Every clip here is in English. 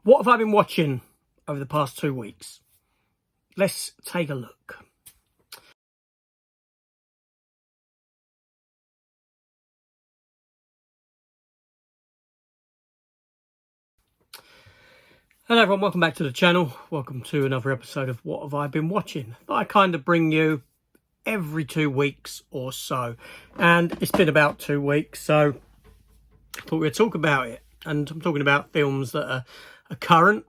What have I been watching over the past 2 weeks? Let's take a look. Hello everyone, welcome back to the channel. Welcome to another episode of What Have I Been Watching? I kind of bring you every 2 weeks or so. And it's been about 2 weeks, so I thought we'd talk about it. And I'm talking about films that are current,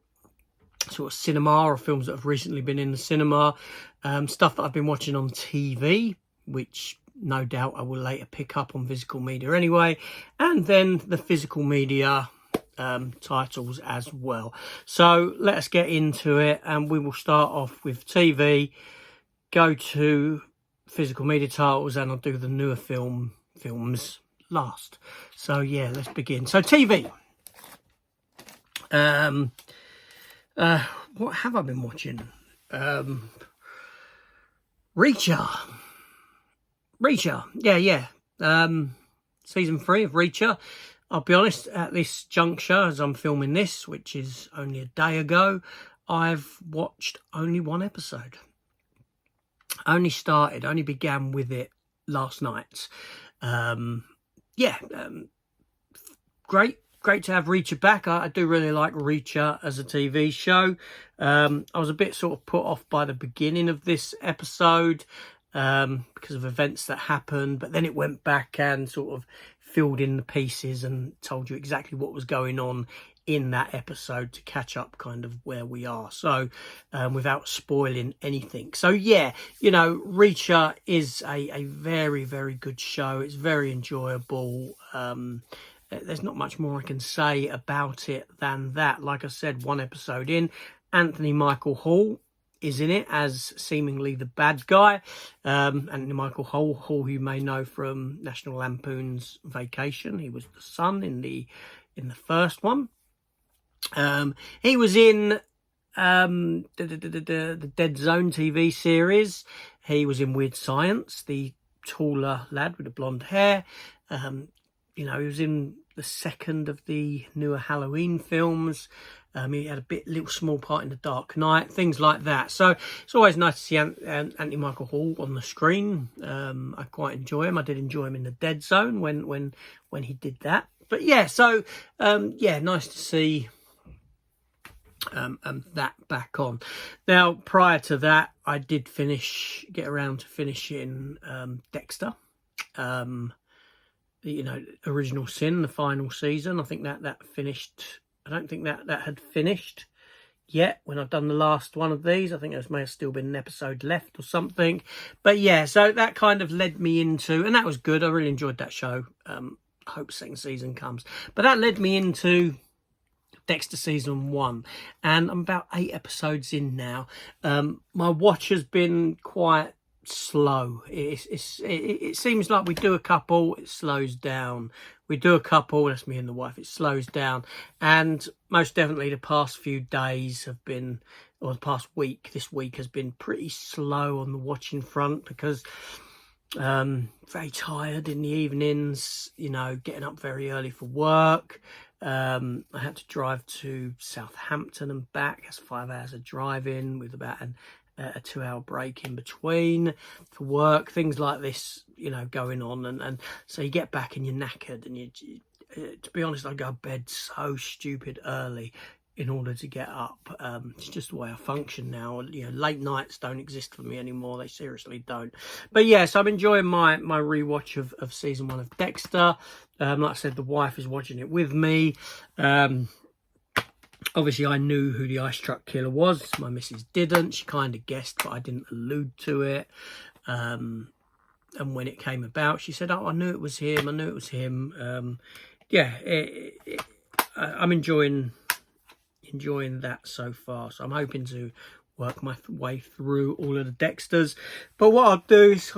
sort of cinema, or films that have recently been in the cinema. Stuff that I've been watching on TV, which no doubt I will later pick up on physical media anyway. And then the physical media titles as well. So let us get into it, and we will start off with TV, go to physical media titles, and I'll do the newer films last. So yeah, let's begin. So TV. What have I been watching? Reacher. Yeah. Season 3 of Reacher. I'll be honest, at this juncture, as I'm filming this, which is only a day ago, I've watched only one episode. Only began with it last night. Great to have Reacher back. I do really like Reacher as a TV show. I was a bit sort of put off by the beginning of this episode because of events that happened, but then it went back and sort of filled in the pieces and told you exactly what was going on in that episode to catch up kind of where we are, so without spoiling anything. So yeah, you know, Reacher is a very, very good show. It's very enjoyable. There's not much more I can say about it than that. Like I said, one episode in, Anthony Michael Hall is in it as seemingly the bad guy. Anthony Michael Hall, you may know from National Lampoon's Vacation. He was the son in the first one. He was in the Dead Zone TV series. He was in Weird Science, the taller lad with the blonde hair. You know, he was in the second of the newer Halloween films. He had a little small part in The Dark Knight, things like that. So it's always nice to see Anthony Michael Hall on the screen. I quite enjoy him. I did enjoy him in The Dead Zone when he did that. But yeah, so yeah, nice to see that back on. Now, prior to that, I did get around to finishing Dexter. You know, Original Sin, the final season. I think that finished. I don't think that had finished yet when I've done the last one of these. I think there may have still been an episode left or something. But yeah, so that kind of led me into, and that was good. I really enjoyed that show. I hope second season comes. But that led me into Dexter season 1, and I'm about 8 episodes in now. My watch has been quite slow. It seems like we do a couple, it slows down. We do a couple, that's me and the wife, it slows down. And most definitely the past few days have been, or the past week, this week has been pretty slow on the watching front because very tired in the evenings, you know, getting up very early for work. I had to drive to Southampton and back. That's 5 hours of driving with about a 2-hour break in between for work, things like this, you know, going on. And so you get back and you're knackered, and you to be honest, I go to bed so stupid early in order to get up. It's just the way I function now. You know, late nights don't exist for me anymore. They seriously don't. But yes, I'm enjoying my rewatch of season 1 of Dexter. Like I said, the wife is watching it with me. Obviously, I knew who the ice truck killer was. My missus didn't. She kind of guessed, but I didn't allude to it. And when it came about, she said, "Oh, I knew it was him. I knew it was him." Yeah, I'm enjoying that so far. So I'm hoping to work my way through all of the Dexters. But what I'll do is,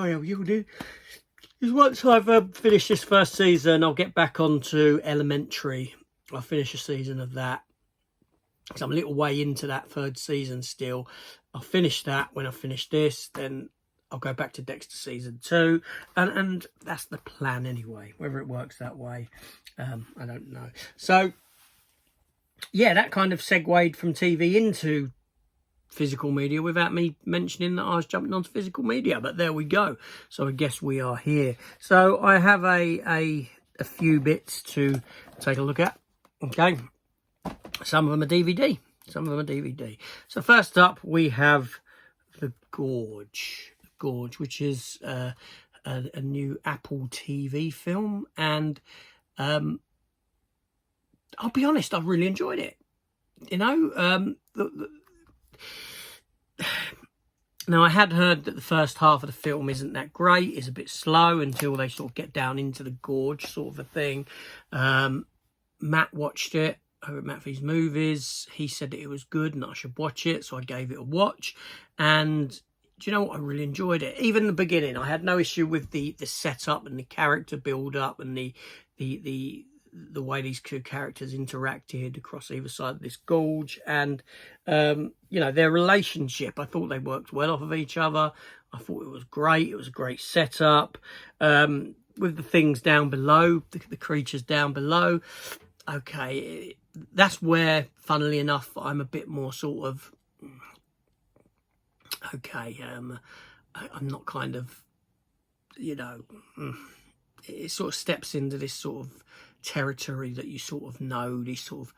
is once I've finished this first season, I'll get back onto Elementary. I'll finish a season of that, because I'm a little way into that 3rd season still. I'll finish that. When I finish this, then I'll go back to Dexter season 2, and that's the plan anyway. Whether it works that way, I don't know. So yeah, that kind of segued from TV into physical media without me mentioning that I was jumping onto physical media, but there we go. So I guess we are here. So I have a few bits to take a look at. Okay, some of them are DVD, some of them are DVD. So first up we have The Gorge, which is a new Apple TV film, and I'll be honest, I really enjoyed it. You know, now, I had heard that the first half of the film isn't that great. It's a bit slow until they sort of get down into the gorge sort of a thing. Matt watched it over at Matt V's Movies. He said that it was good and I should watch it, so I gave it a watch. And do you know what? I really enjoyed it. Even the beginning, I had no issue with the setup and the character build-up and the way these two characters interacted across either side of this gorge, and you know, their relationship. I thought they worked well off of each other. I thought it was great. It was a great setup. With the things down below, the creatures down below, okay, that's where, funnily enough, I'm a bit more sort of okay. I'm not kind of, you know, it sort of steps into this sort of territory that you sort of know, these sort of,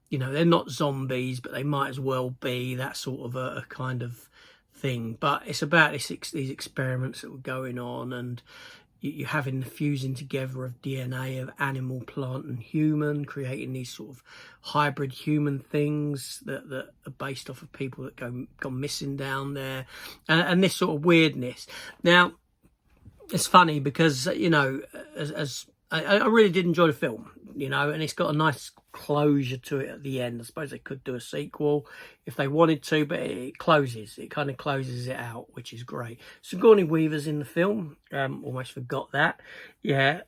you know, they're not zombies, but they might as well be, that sort of a kind of thing. But it's about these experiments that were going on, and you're having the fusing together of DNA of animal, plant and human, creating these sort of hybrid human things that are based off of people that gone missing down there, and this sort of weirdness. Now, it's funny because, you know, as I really did enjoy the film, you know, and it's got a nice closure to it at the end. I suppose they could do a sequel if they wanted to, but it kind of closes it out, which is great. Sigourney Weaver's in the film. Almost forgot that. Yeah.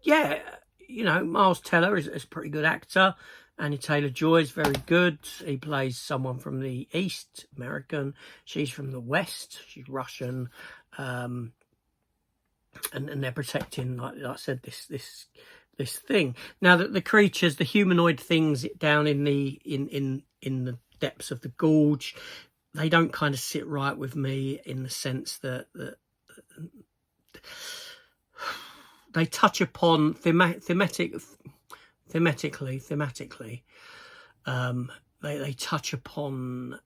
Yeah, you know, Miles Teller is a pretty good actor. Anya Taylor-Joy is very good. He plays someone from the East, American. She's from the West. She's Russian. And they're protecting, like I said, this thing. Now, the creatures, the humanoid things down in the depths of the gorge, they don't kind of sit right with me, in the sense that they touch upon thematically. They touch upon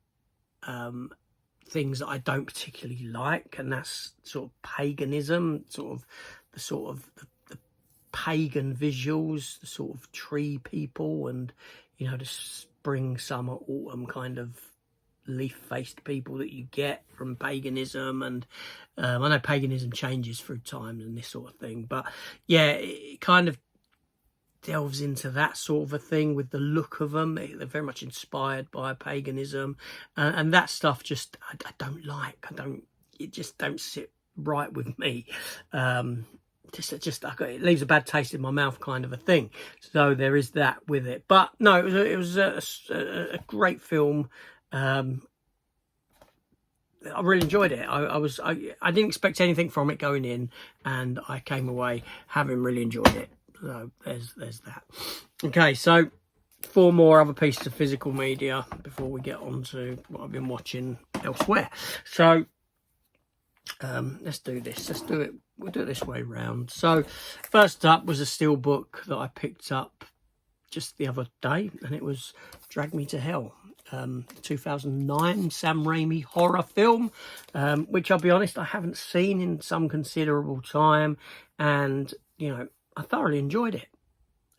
things that I don't particularly like, and that's sort of paganism, the pagan visuals, the sort of tree people, and, you know, the spring, summer, autumn kind of leaf-faced people that you get from paganism. And I know paganism changes through time and this sort of thing, but yeah, it kind of delves into that sort of a thing with the look of them. They're very much inspired by paganism, and that stuff just I don't like. It just don't sit right with me. It leaves a bad taste in my mouth, kind of a thing. So there is that with it. But no, it was a great film. I really enjoyed it. I didn't expect anything from it going in, and I came away having really enjoyed it. So there's that. Okay, so 4 more other pieces of physical media before we get on to what I've been watching elsewhere. So let's do this. We'll do it this way round. So first up was a steelbook that I picked up just the other day, and it was Drag Me to Hell. 2009 Sam Raimi horror film, which I'll be honest, I haven't seen in some considerable time, and, you know, I thoroughly enjoyed it.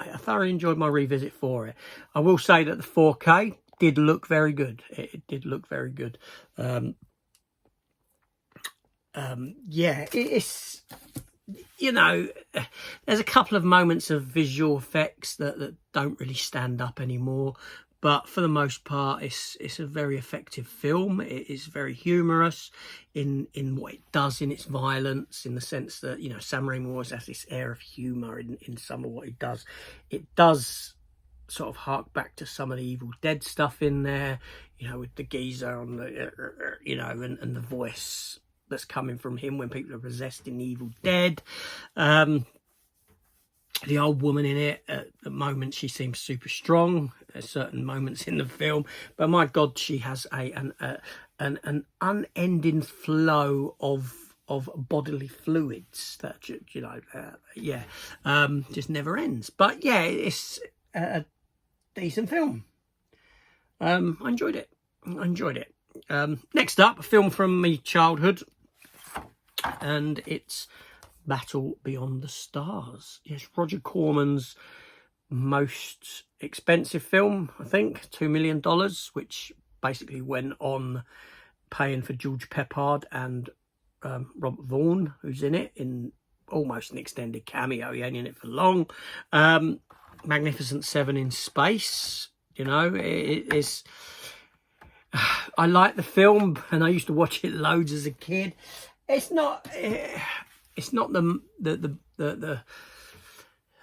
I thoroughly enjoyed my revisit for it. I will say that the 4K did look very good. It did look very good. Yeah, it's, you know, there's a couple of moments of visual effects that don't really stand up anymore. But for the most part, it's a very effective film. It is very humorous in what it does, in its violence, in the sense that, you know, Sam Raimi always has this air of humour in some of what he does. It does sort of hark back to some of the Evil Dead stuff in there, you know, with the geezer on the, you know, and the voice that's coming from him when people are possessed in Evil Dead. the old woman in it, at the moment she seems super strong at certain moments in the film, but my God, she has an unending flow of bodily fluids that just never ends. But yeah, it's a decent film. I enjoyed it. Next up, a film from my childhood, and it's Battle Beyond the Stars. Yes, Roger Corman's most expensive film, I think, $2 million, which basically went on paying for George Peppard and Robert Vaughn, who's in it, in almost an extended cameo. He ain't in it for long. Magnificent Seven in space. You know, it's... I like the film, and I used to watch it loads as a kid. It's not the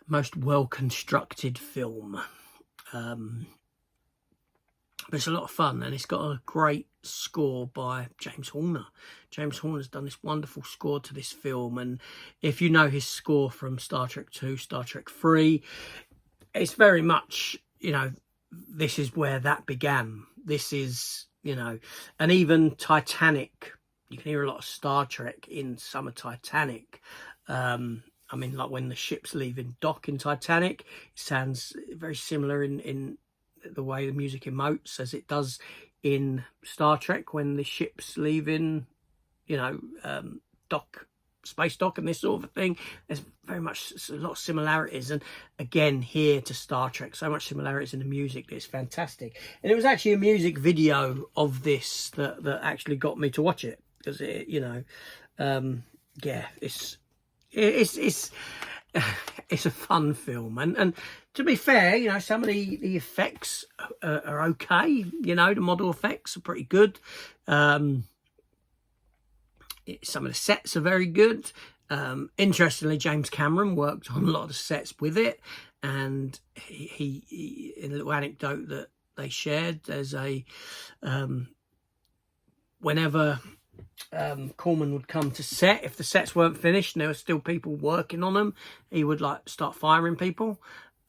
most well constructed film, but it's a lot of fun, and it's got a great score by James Horner. James Horner's done this wonderful score to this film, and if you know his score from Star Trek 2, Star Trek 3, it's very much, you know, this is where that began. This is, you know, and even Titanic, you can hear a lot of Star Trek in some of Titanic. I mean, like when the ship's leaving dock in Titanic, it sounds very similar in the way the music emotes as it does in Star Trek when the ship's leaving, you know, space dock and this sort of thing. There's very much a lot of similarities, and again here to Star Trek, so much similarities in the music that it's fantastic. And it was actually a music video of this that actually got me to watch it, because it, you know, yeah, it's a fun film, and to be fair, you know, some of the effects are okay. You know, the model effects are pretty good. Some of the sets are very good. Interestingly, James Cameron worked on a lot of the sets with it, and he in a little anecdote that they shared, there's a whenever Corman would come to set, if the sets weren't finished and there were still people working on them, he would like start firing people,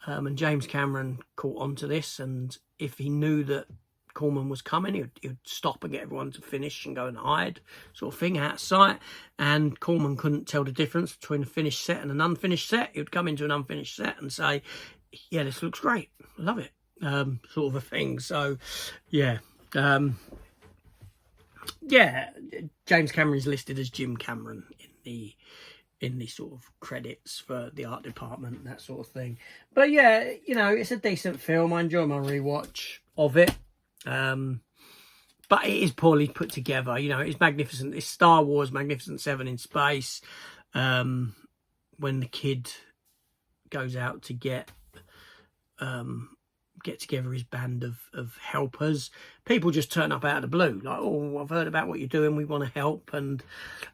and James Cameron caught on to this, and if he knew that Corman was coming, he would stop and get everyone to finish and go and hide, sort of thing, out of sight. And Corman couldn't tell the difference between a finished set and an unfinished set. He would come into an unfinished set and say, yeah, this looks great, I love it, sort of a thing. So yeah, yeah, James Cameron's listed as Jim Cameron in the sort of credits for the art department, that sort of thing. But yeah, you know, it's a decent film. I enjoy my rewatch of it. But it is poorly put together. You know, it's magnificent. It's Star Wars Magnificent Seven in space. When the kid goes out to get together his band of helpers, people just turn up out of the blue, like, oh, I've heard about what you're doing, we want to help. And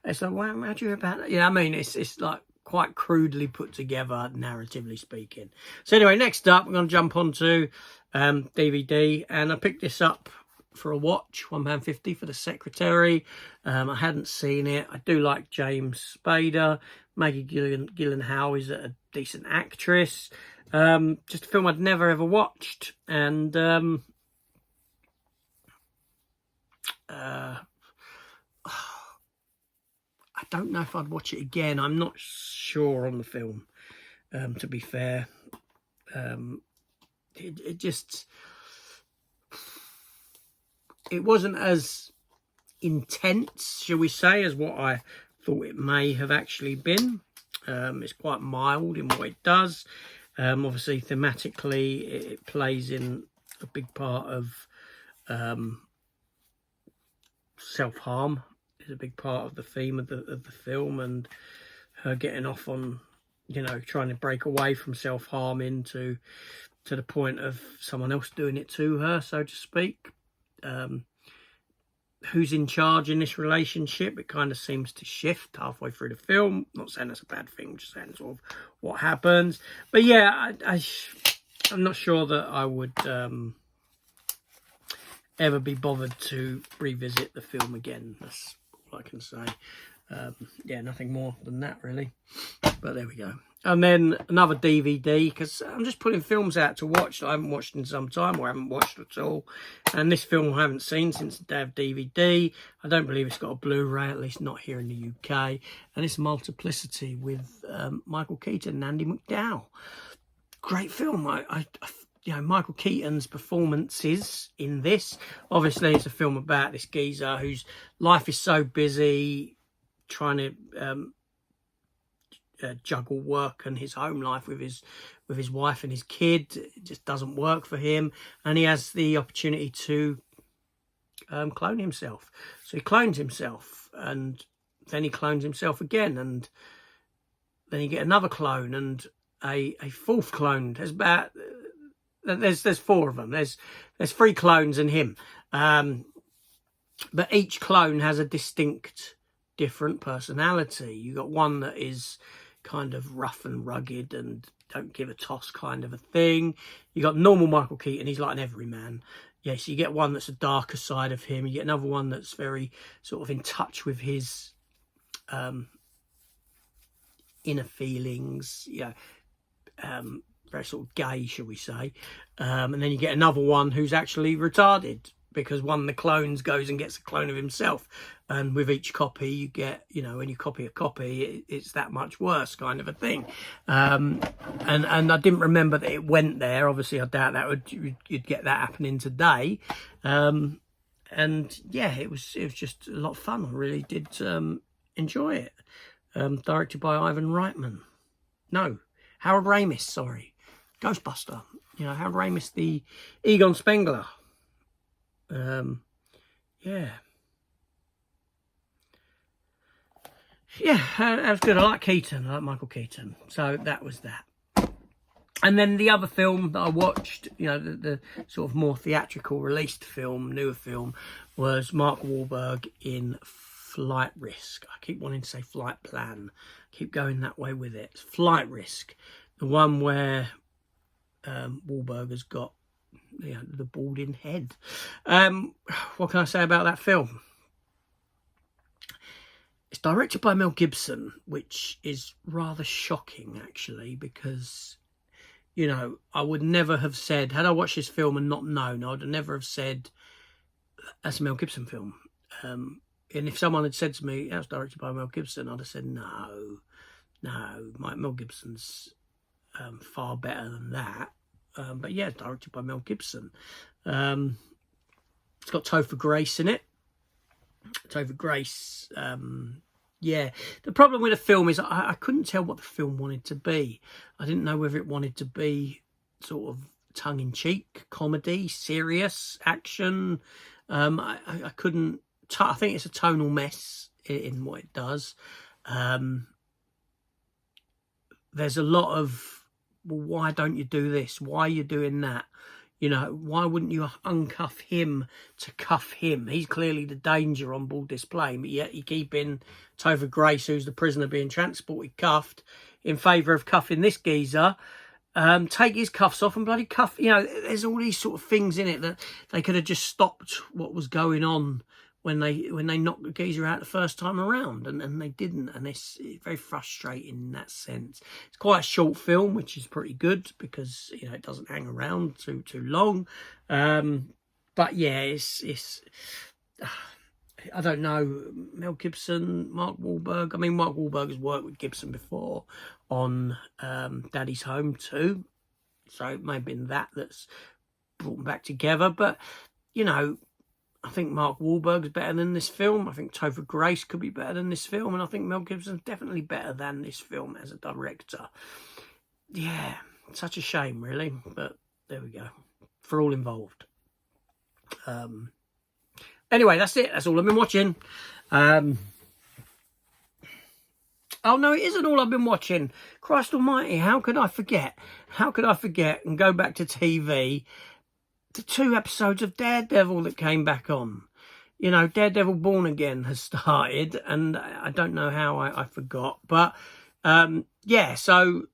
it's like, well, how do you hear about that? Yeah, I mean, it's like quite crudely put together, narratively speaking. So anyway, next up, we're going to jump onto DVD, and I picked this up for a watch, £1.50 for The Secretary. I hadn't seen it. I do like James Spader. Maggie Gyllenhaal is a decent actress. Just a film I'd never ever watched, and I don't know if I'd watch it again. I'm not sure on the film, to be fair. It wasn't as intense, shall we say, as what I thought it may have actually been. It's quite mild in what it does. Obviously, thematically, it plays in a big part of self-harm. Is a big part of the theme of the film, and her getting off on, you know, trying to break away from self-harming to the point of someone else doing it to her, so to speak. Who's in charge in this relationship? It kind of seems to shift halfway through the film. Not saying that's a bad thing, just saying sort of what happens. But yeah, I'm not sure that I would ever be bothered to revisit the film again. That's all I can say. Yeah, nothing more than that really. But there we go. And then another DVD, because I'm just putting films out to watch that I haven't watched in some time, or haven't watched at all. And this film I haven't seen since the day of DVD. I don't believe it's got a Blu-ray, at least not here in the UK. And it's Multiplicity with Michael Keaton and Andy McDowell. Great film. You know, Michael Keaton's performances in this. Obviously, it's a film about this geezer whose life is so busy, trying to juggle work and his home life with his wife and his kid. It just doesn't work for him, and he has the opportunity to clone himself. So he clones himself, and then he clones himself again, and then you get another clone and a fourth clone. There's four of them. There's 3 clones and him, but each clone has a distinct, different personality. You got one that is kind of rough and rugged and don't give a toss kind of a thing. You got normal Michael Keaton, he's like an everyman. Yes, you get one that's a darker side of him. You get another one that's very sort of in touch with his inner feelings, you know, very sort of gay, shall we say. And then you get another one who's actually retarded, because one of the clones goes and gets a clone of himself, and with each copy you get, you know, when you copy a copy, it's that much worse kind of a thing. And I didn't remember that it went there. Obviously I doubt that you'd get that happening today. And yeah, it was just a lot of fun. I really did enjoy it. Directed by Ivan Reitman. No, Harold Ramis, sorry. Ghostbuster. You know, Harold Ramis, the Egon Spengler. Yeah, that was good. I like Keaton. I like Michael Keaton. So that was that. And then the other film that I watched, you know, the sort of more theatrical released film, newer film, was Mark Wahlberg in Flight Risk. I keep wanting to say Flight Plan. Keep going that way with it. Flight Risk. The one where Wahlberg has got, you know, the balding head. What can I say about that film? It's directed by Mel Gibson, which is rather shocking, actually, because, you know, I would never have said, had I watched this film and not known, I would never have said, that's a Mel Gibson film. And if someone had said to me, that was directed by Mel Gibson, I'd have said, no, Mel Gibson's far better than that. But yeah, directed by Mel Gibson. It's got Topher Grace in it. Topher Grace, yeah. The problem with the film is I couldn't tell what the film wanted to be. I didn't know whether it wanted to be sort of tongue-in-cheek, comedy, serious, action. I couldn't... I think it's a tonal mess in what it does. There's a lot of, well, why don't you do this? Why are you doing that? You know, why wouldn't you uncuff him to cuff him? He's clearly the danger on board this plane, but yet you're keeping Topher Grace, who's the prisoner being transported, cuffed, in favour of cuffing this geezer. Take his cuffs off and bloody cuff. You know, there's all these sort of things in it that they could have just stopped what was going on when they knocked the geezer out the first time around, and they didn't, and it's very frustrating in that sense. It's quite a short film, which is pretty good because, you know, it doesn't hang around too long. But yeah, it's I don't know, Mel Gibson, Mark Wahlberg. I mean, Mark Wahlberg has worked with Gibson before on Daddy's Home too, so it may have been that's brought them back together. But, you know, I think Mark Wahlberg's better than this film. I think Topher Grace could be better than this film. And I think Mel Gibson's definitely better than this film as a director. Yeah, such a shame, really. But there we go. For all involved. Anyway, that's it. That's all I've been watching. Oh, no, it isn't all I've been watching. Christ almighty, how could I forget? How could I forget and go back to TV? The 2 episodes of Daredevil that came back on. You know, Daredevil Born Again has started, and I don't know how I forgot. But, yeah, so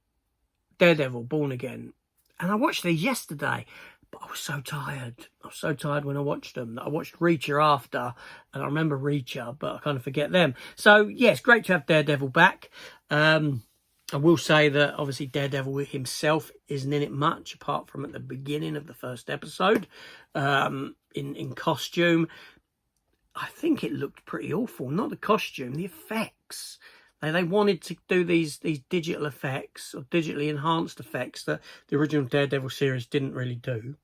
Daredevil Born Again. And I watched these yesterday, but I was so tired. I was so tired when I watched them. I watched Reacher after, and I remember Reacher, but I kind of forget them. So, yes, great to have Daredevil back. I will say that, obviously, Daredevil himself isn't in it much, apart from at the beginning of the first episode, in costume. I think it looked pretty awful. Not the costume, the effects. They wanted to do these digital effects, or digitally enhanced effects, that the original Daredevil series didn't really do.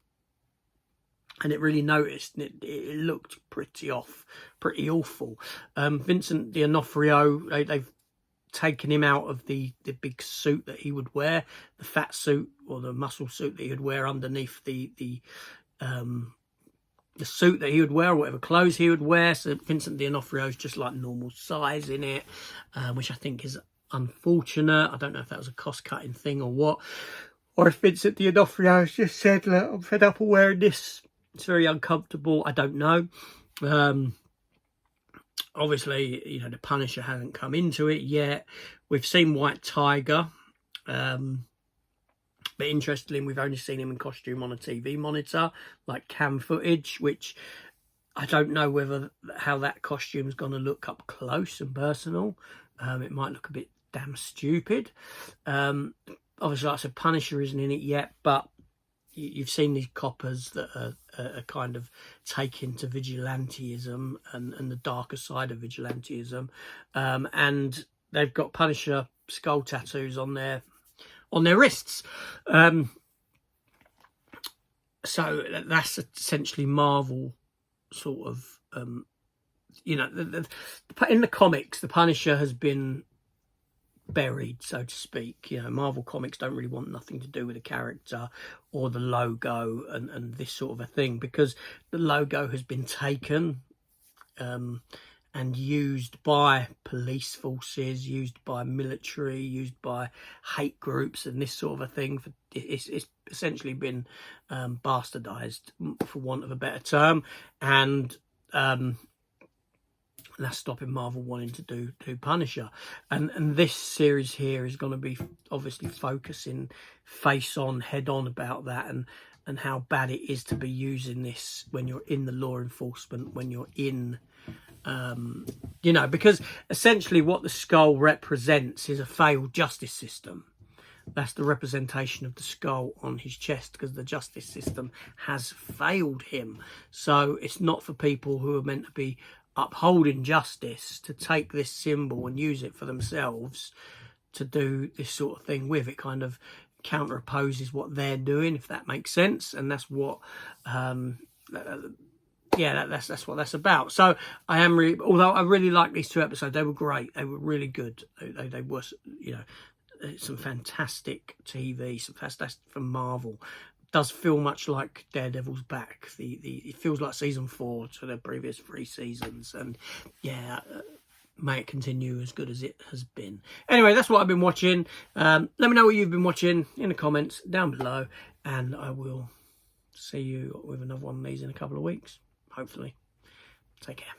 And it really noticed, and it looked pretty awful. Vincent D'Onofrio, they've taken him out of the big suit that he would wear, the fat suit or the muscle suit that he would wear underneath the suit that he would wear, or whatever clothes he would wear. So Vincent D'Onofrio is just like normal size in it, which I think is unfortunate. I don't know if that was a cost-cutting thing or what, or if Vincent D'Onofrio has just said, look, I'm fed up of wearing this. It's very uncomfortable. I don't know. Obviously, you know, the Punisher hasn't come into it yet. We've seen White Tiger. But interestingly, we've only seen him in costume on a TV monitor, like cam footage, which I don't know how that costume is going to look up close and personal. It might look a bit damn stupid. Obviously, like I said, Punisher isn't in it yet, but you've seen these coppers that are kind of taken to vigilantism and the darker side of vigilantism. And they've got Punisher skull tattoos on their wrists. So that's essentially Marvel sort of, you know, in the comics, the Punisher has been buried, so to speak. You know, Marvel Comics don't really want nothing to do with the character or the logo and this sort of a thing, because the logo has been taken and used by police forces, used by military, used by hate groups and this sort of a thing. It's essentially been bastardized, for want of a better term, and that's stopping Marvel wanting to do Punisher. And this series here is going to be obviously focusing face on, head on about that, and how bad it is to be using this when you're in the law enforcement, when you're in, you know, because essentially what the skull represents is a failed justice system. That's the representation of the skull on his chest, because the justice system has failed him. So it's not for people who are meant to be upholding justice to take this symbol and use it for themselves to do this sort of thing with. It kind of counter opposes what they're doing, if that makes sense. And that's what that's what that's about. So I am really, although I really like these two episodes, they were great, they were really good, they were, you know, some fantastic TV, some fantastic from Marvel. Does feel much like Daredevil's back. It feels like season 4 to the previous 3 seasons, and yeah, may it continue as good as it has been. Anyway, that's what I've been watching. Let me know what you've been watching in the comments down below, and I will see you with another one of these in a couple of weeks, hopefully. Take care.